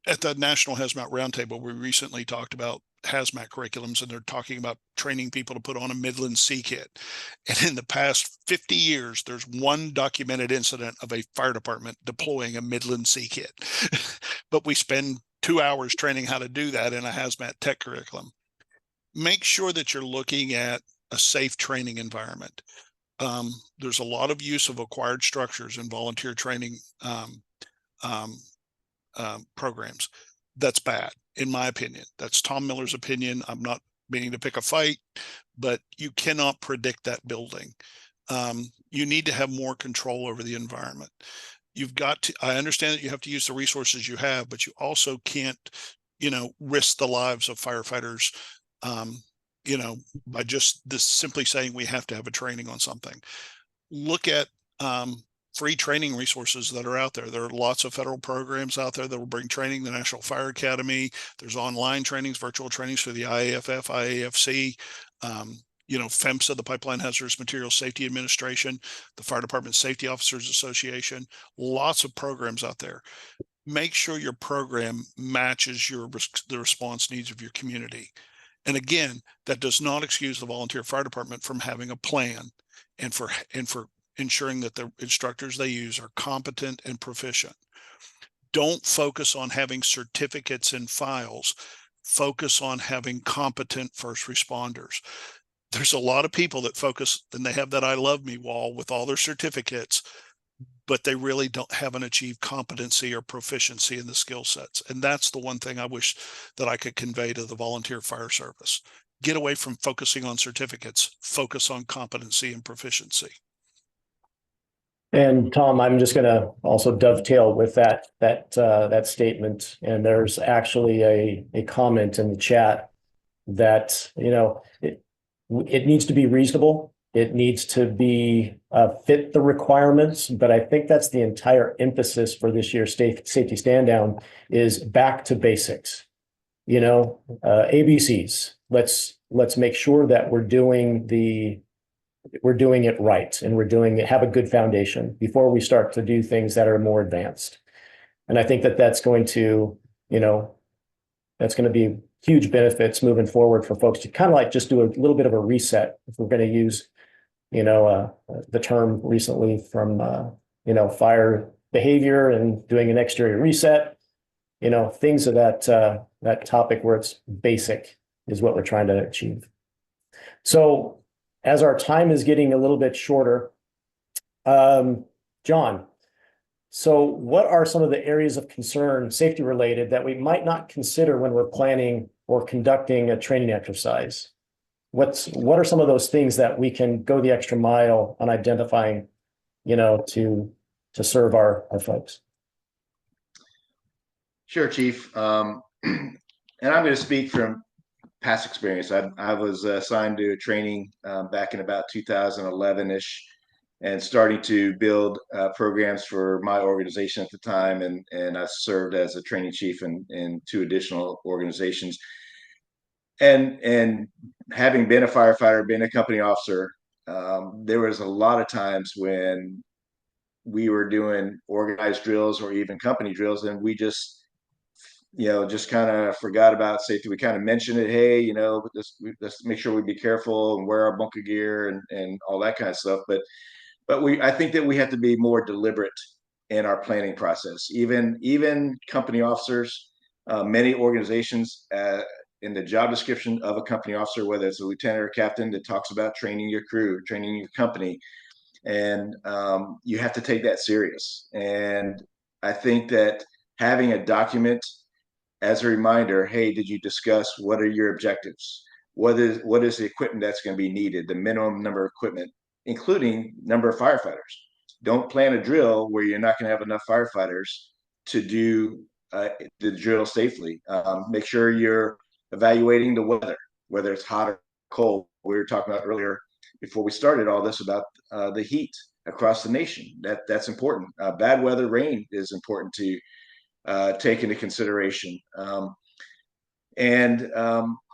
At the National Hazmat Roundtable, we recently talked about hazmat curriculums, and they're talking about training people to put on a Midland C kit. And in the past 50 years, there's one documented incident of a fire department deploying a Midland C kit. But we spend 2 hours training how to do that in a hazmat tech curriculum. Make sure that you're looking at a safe training environment. There's a lot of use of acquired structures in volunteer training programs. That's bad, in my opinion. That's Tom Miller's opinion. I'm not meaning to pick a fight, but you cannot predict that building. You need to have more control over the environment. You've got to, I understand that you have to use the resources you have, but you also can't, risk the lives of firefighters, by just this simply saying we have to have a training on something. Look at free training resources that are out there. There are lots of federal programs out there that will bring training, the National Fire Academy. There's online trainings, virtual trainings for the IAFF, IAFC, PHMSA, the Pipeline Hazardous Materials Safety Administration, the Fire Department Safety Officers Association, lots of programs out there. Make sure your program matches the response needs of your community. And again, that does not excuse the volunteer fire department from having a plan and for ensuring that the instructors they use are competent and proficient. Don't focus on having certificates and files. Focus on having competent first responders. There's a lot of people that focus and they have that I love me wall with all their certificates, but they really haven't achieved competency or proficiency in the skill sets. And that's the one thing I wish that I could convey to the volunteer fire service. Get away from focusing on certificates, focus on competency and proficiency. And Tom, I'm just going to also dovetail with that statement. And there's actually a comment in the chat that, it needs to be reasonable. It needs to be fit the requirements. But I think that's the entire emphasis for this year's safety stand down is back to basics. ABCs. Let's make sure that we're doing it right and have a good foundation before we start to do things that are more advanced. And I think that's going to, be huge benefits moving forward for folks to kind of like just do a little bit of a reset. If we're going to use, the term recently from, fire behavior and doing an exterior reset, things of that topic where it's basic is what we're trying to achieve. So as our time is getting a little bit shorter, John, so what are some of the areas of concern, safety related, that we might not consider when we're planning or conducting a training exercise? What are some of those things that we can go the extra mile on identifying, to serve our folks? Sure, Chief. And I'm going to speak from past experience. I was assigned to a training back in about 2011-ish and starting to build programs for my organization at the time. And I served as a training chief in 2 additional organizations. And having been a firefighter, being a company officer, there was a lot of times when we were doing organized drills or even company drills, and we just kind of forgot about safety. We kind of mentioned it, hey, let's make sure we be careful and wear our bunker gear and all that kind of stuff. But I think that we have to be more deliberate in our planning process. Even company officers, many organizations, in the job description of a company officer, whether it's a lieutenant or captain, that talks about training your crew, training your company, and you have to take that serious. And I think that having a document as a reminder, hey, did you discuss what are your objectives? What is the equipment that's going to be needed? The minimum number of equipment, including number of firefighters. Don't plan a drill where you're not going to have enough firefighters to do the drill safely. Make sure you're evaluating the weather, whether it's hot or cold. We were talking about earlier before we started all this about the heat across the nation. That's important. Bad weather, rain is important to take into consideration.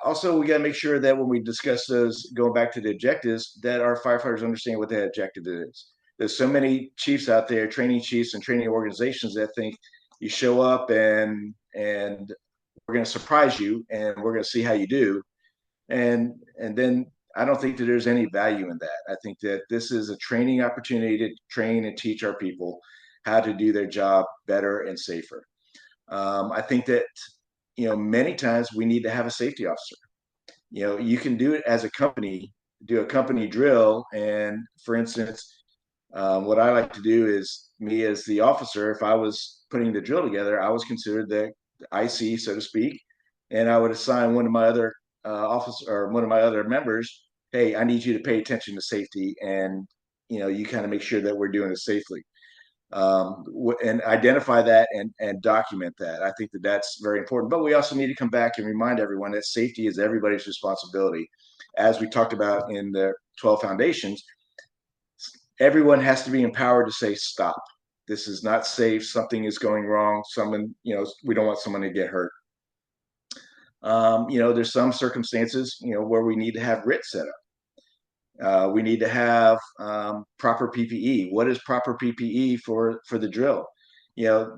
Also, we got to make sure that when we discuss those, going back to the objectives, that our firefighters understand what that objective is. There's so many chiefs out there, training chiefs and training organizations, that think you show up and we're going to surprise you and we're going to see how you do. And then I don't think that there's any value in that. I think that this is a training opportunity to train and teach our people how to do their job better and safer. I think that, many times we need to have a safety officer. You can do it as a company, do a company drill. And for instance, what I like to do is, me as the officer, if I was putting the drill together, I was considered the IC, so to speak, and I would assign one of my other officer or one of my other members, hey, I need you to pay attention to safety, and you kind of make sure that we're doing it safely, and identify that and document that. I think that that's very important. But we also need to come back and remind everyone that safety is everybody's responsibility. As we talked about in the 12 foundations, everyone has to be empowered to say, stop. This is not safe. Something is going wrong. Someone, we don't want someone to get hurt. There's some circumstances, where we need to have RIT set up. We need to have proper PPE. What is proper PPE for the drill?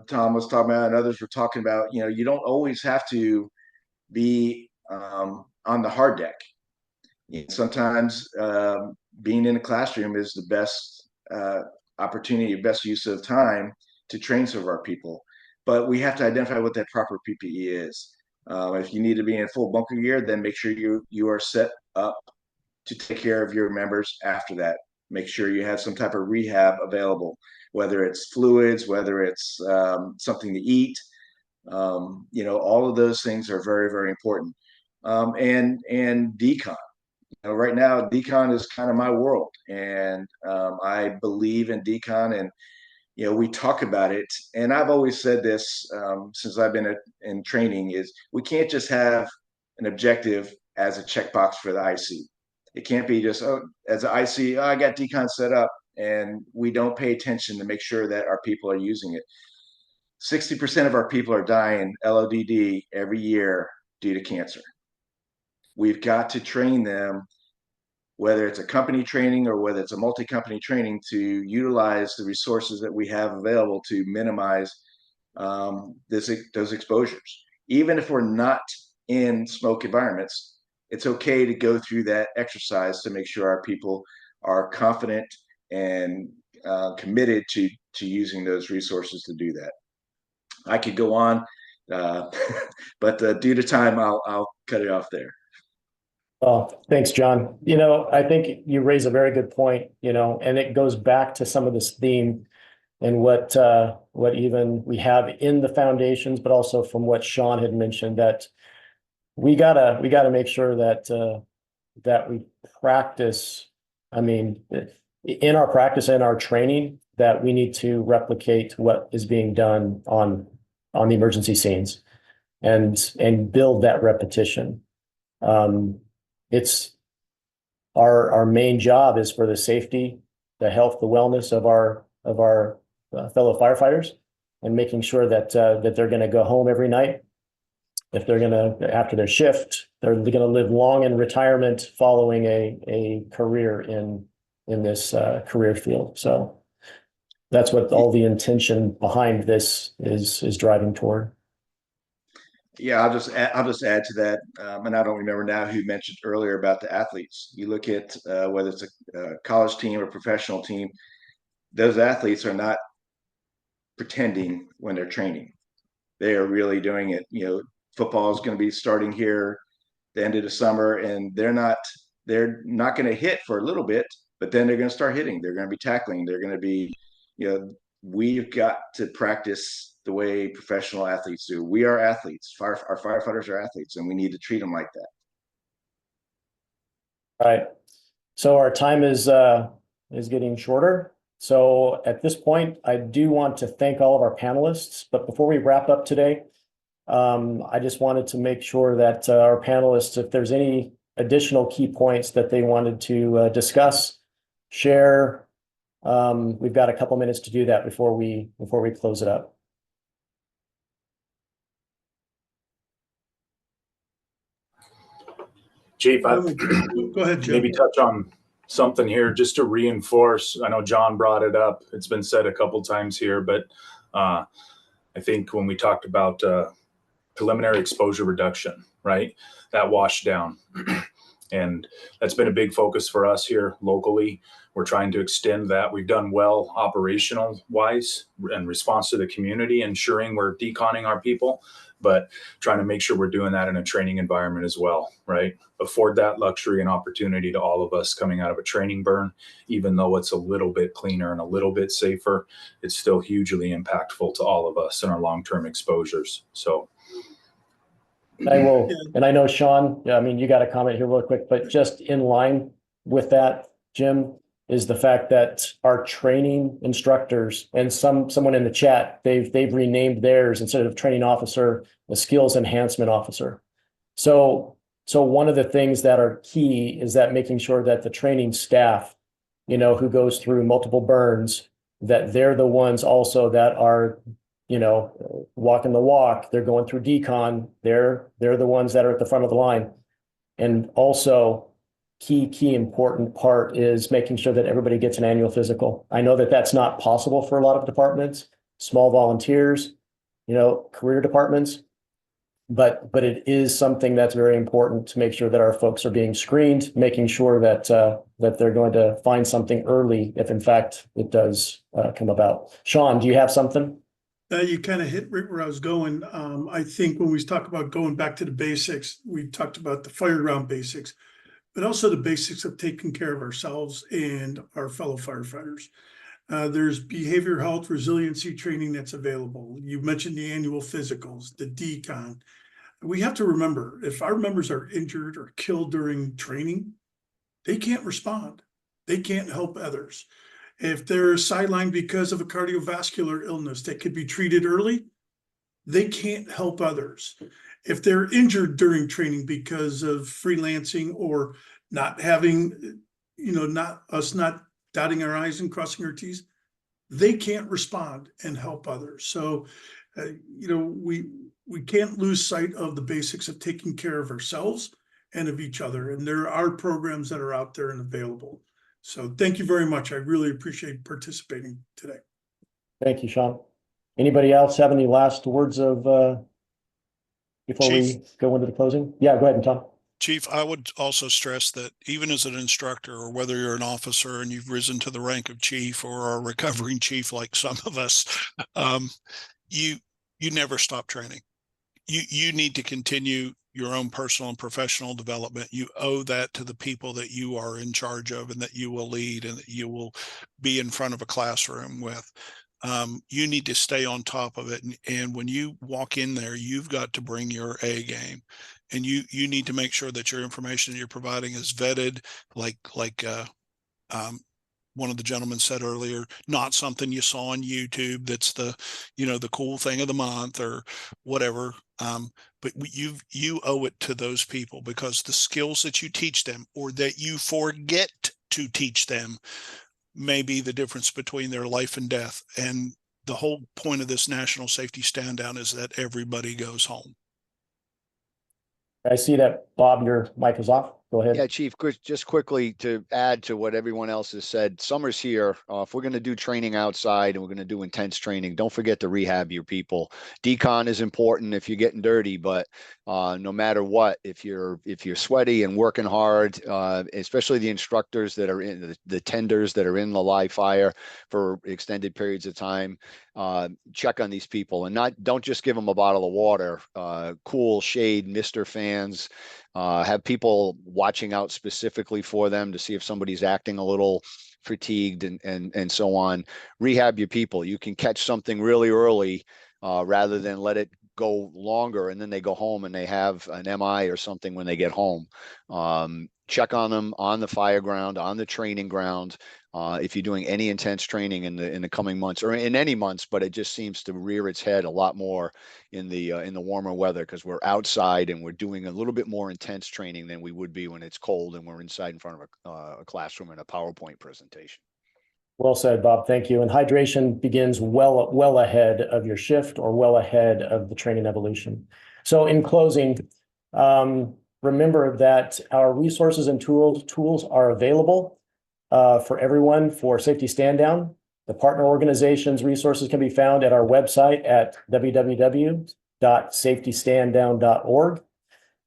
Tom was talking about, and others were talking about, you don't always have to be on the hard deck. Sometimes being in a classroom is the best opportunity, best use of time to train some of our people. But we have to identify what that proper PPE is. If you need to be in full bunker gear, then make sure you are set up to take care of your members after that. Make sure you have some type of rehab available, whether it's fluids, whether it's something to eat. All of those things are very, very important. And decon. Right now, decon is kind of my world, and I believe in decon, and we talk about it. And I've always said this since I've been in training: is we can't just have an objective as a checkbox for the IC. It can't be just, as an IC, I got decon set up, and we don't pay attention to make sure that our people are using it. 60% of our people are dying LODD every year due to cancer. We've got to train them, whether it's a company training or whether it's a multi-company training, to utilize the resources that we have available to minimize those exposures. Even if we're not in smoke environments, it's okay to go through that exercise to make sure our people are confident and committed to using those resources to do that. I could go on, but due to time, I'll cut it off there. Well, thanks, John. I think you raise a very good point, and it goes back to some of this theme and what even we have in the foundations, but also from what Sean had mentioned, that we gotta make sure that we practice. I mean, in our practice and our training, that we need to replicate what is being done on the emergency scenes, and build that repetition. It's our main job is for the safety, the health, the wellness of our fellow firefighters, and making sure that they're going to go home every night. If they're after their shift, they're going to live long in retirement following a career in this career field. So that's what all the intention behind this is driving toward. Yeah, I'll just add to that, and I don't remember now who mentioned earlier about the athletes. You look at whether it's a college team or professional team, those athletes are not pretending when they're training. They are really doing it. Football is going to be starting here the end of the summer, and they're not going to hit for a little bit, but then they're going to start hitting. They're going to be tackling. They're going to be, we've got to practice the way professional athletes do. We are athletes. Our firefighters are athletes, and we need to treat them like that. All right. So our time is getting shorter. So at this point, I do want to thank all of our panelists. But before we wrap up today, I just wanted to make sure that our panelists, if there's any additional key points that they wanted to discuss, share, we've got a couple minutes to do that before we close it up. Chief, Go ahead, Jim. maybe touch on something here just to reinforce. I know John brought it up. It's been said a couple times here, but I think when we talked about preliminary exposure reduction, right, that washed down. And that's been a big focus for us here locally. We're trying to extend that. We've done well operational wise in response to the community, ensuring we're deconning our people, but trying to make sure we're doing that in a training environment as well, right? Afford that luxury and opportunity to all of us coming out of a training burn. Even though it's a little bit cleaner and a little bit safer, it's still hugely impactful to all of us in our long-term exposures. So I will, Yeah. and I know Sean, I mean, you got a comment here real quick, but just in line with that, Jim, is the fact that our training instructors and someone in the chat, they've renamed theirs instead of training officer, the skills enhancement officer. So one of the things that are key is that making sure that the training staff, you know, who goes through multiple burns, that they're the ones also that are, you know, walking the walk. They're going through decon. They're the ones that are at the front of the line. And also key important part is making sure that everybody gets an annual physical. I know that that's not possible for a lot of departments, small volunteers, you know, career departments. But it is something that's very important to make sure that our folks are being screened, making sure that that they're going to find something early if in fact it does come about. Sean, do you have something? You kind of hit right where I was going. I think when we talk about going back to the basics, we talked about the fire ground basics, but also the basics of taking care of ourselves and our fellow firefighters. There's behavioral health resiliency training that's available. You mentioned the annual physicals, the decon. We have to remember, if our members are injured or killed during training, they can't respond. They can't help others. If they're sidelined because of a cardiovascular illness that could be treated early, they can't help others. If they're injured during training because of freelancing or not having, you know, not dotting our I's and crossing our T's, they can't respond and help others. So, you know, we can't lose sight of the basics of taking care of ourselves and of each other. And there are programs that are out there and available. So thank you very much. I really appreciate participating today. Thank you, Sean. Anybody else have any last words of before Chief. we go into the closing? Yeah, go ahead, Tom. Chief, I would also stress that even as an instructor, or whether you're an officer and you've risen to the rank of chief or a recovering chief like some of us, you never stop training. You need to continue your own personal and professional development. You owe that to the people that you are in charge of and that you will lead and that you will be in front of a classroom with. You need to stay on top of it. And when you walk in there, you've got to bring your A game. And you need to make sure that your information that you're providing is vetted, like one of the gentlemen said earlier, not something you saw on YouTube that's the, you know, the cool thing of the month or whatever. But you owe it to those people, because the skills that you teach them or that you forget to teach them may be the difference between their life and death. And the whole point of this national safety stand down is that everybody goes home. I see that, Bob, your mic is off. Go ahead. Yeah, Chief, just quickly to add to what everyone else has said, summer's here. If we're going to do training outside and we're going to do intense training, don't forget to rehab your people. Decon is important if you're getting dirty, but no matter what, if you're sweaty and working hard, especially the instructors that are in the tenders that are in the live fire for extended periods of time, check on these people and don't just give them a bottle of water. Cool shade, Mr. fans. Have people watching out specifically for them to see if somebody's acting a little fatigued and so on. Rehab your people. You can catch something really early rather than let it go longer and then they go home and they have an MI or something when they get home. Check on them on the fire ground, on the training ground. If you're doing any intense training in the coming months or in any months, but it just seems to rear its head a lot more in the warmer weather because we're outside and we're doing a little bit more intense training than we would be when it's cold and we're inside in front of a classroom and a PowerPoint presentation. Well said, Bob. Thank you. And hydration begins well ahead of your shift or well ahead of the training evolution. So in closing, remember that our resources and tools are available for everyone for Safety Stand Down. The partner organizations resources can be found at our website at www.safetystanddown.org.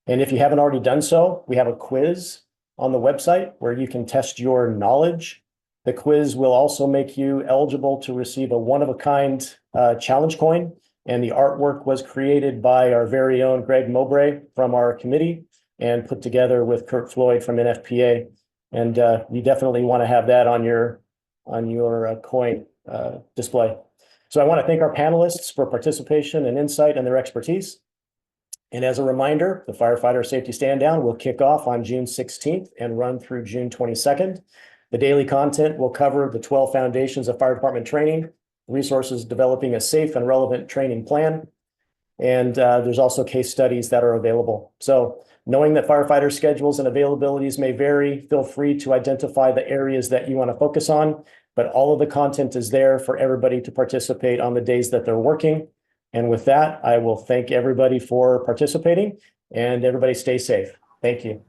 And if you haven't already done so, we have a quiz on the website where you can test your knowledge. The quiz will also make you eligible to receive a one-of-a-kind challenge coin. And the artwork was created by our very own Greg Mowbray from our committee and put together with Kurt Floyd from NFPA. And you definitely want to have that on your coin display. So I want to thank our panelists for participation and insight and their expertise. And as a reminder, the firefighter safety stand down will kick off on June 16th and run through June 22nd. The daily content will cover the 12 foundations of fire department training, resources developing a safe and relevant training plan. And there's also case studies that are available. So knowing that firefighter schedules and availabilities may vary, feel free to identify the areas that you want to focus on, but all of the content is there for everybody to participate on the days that they're working. And with that, I will thank everybody for participating, and everybody stay safe. Thank you.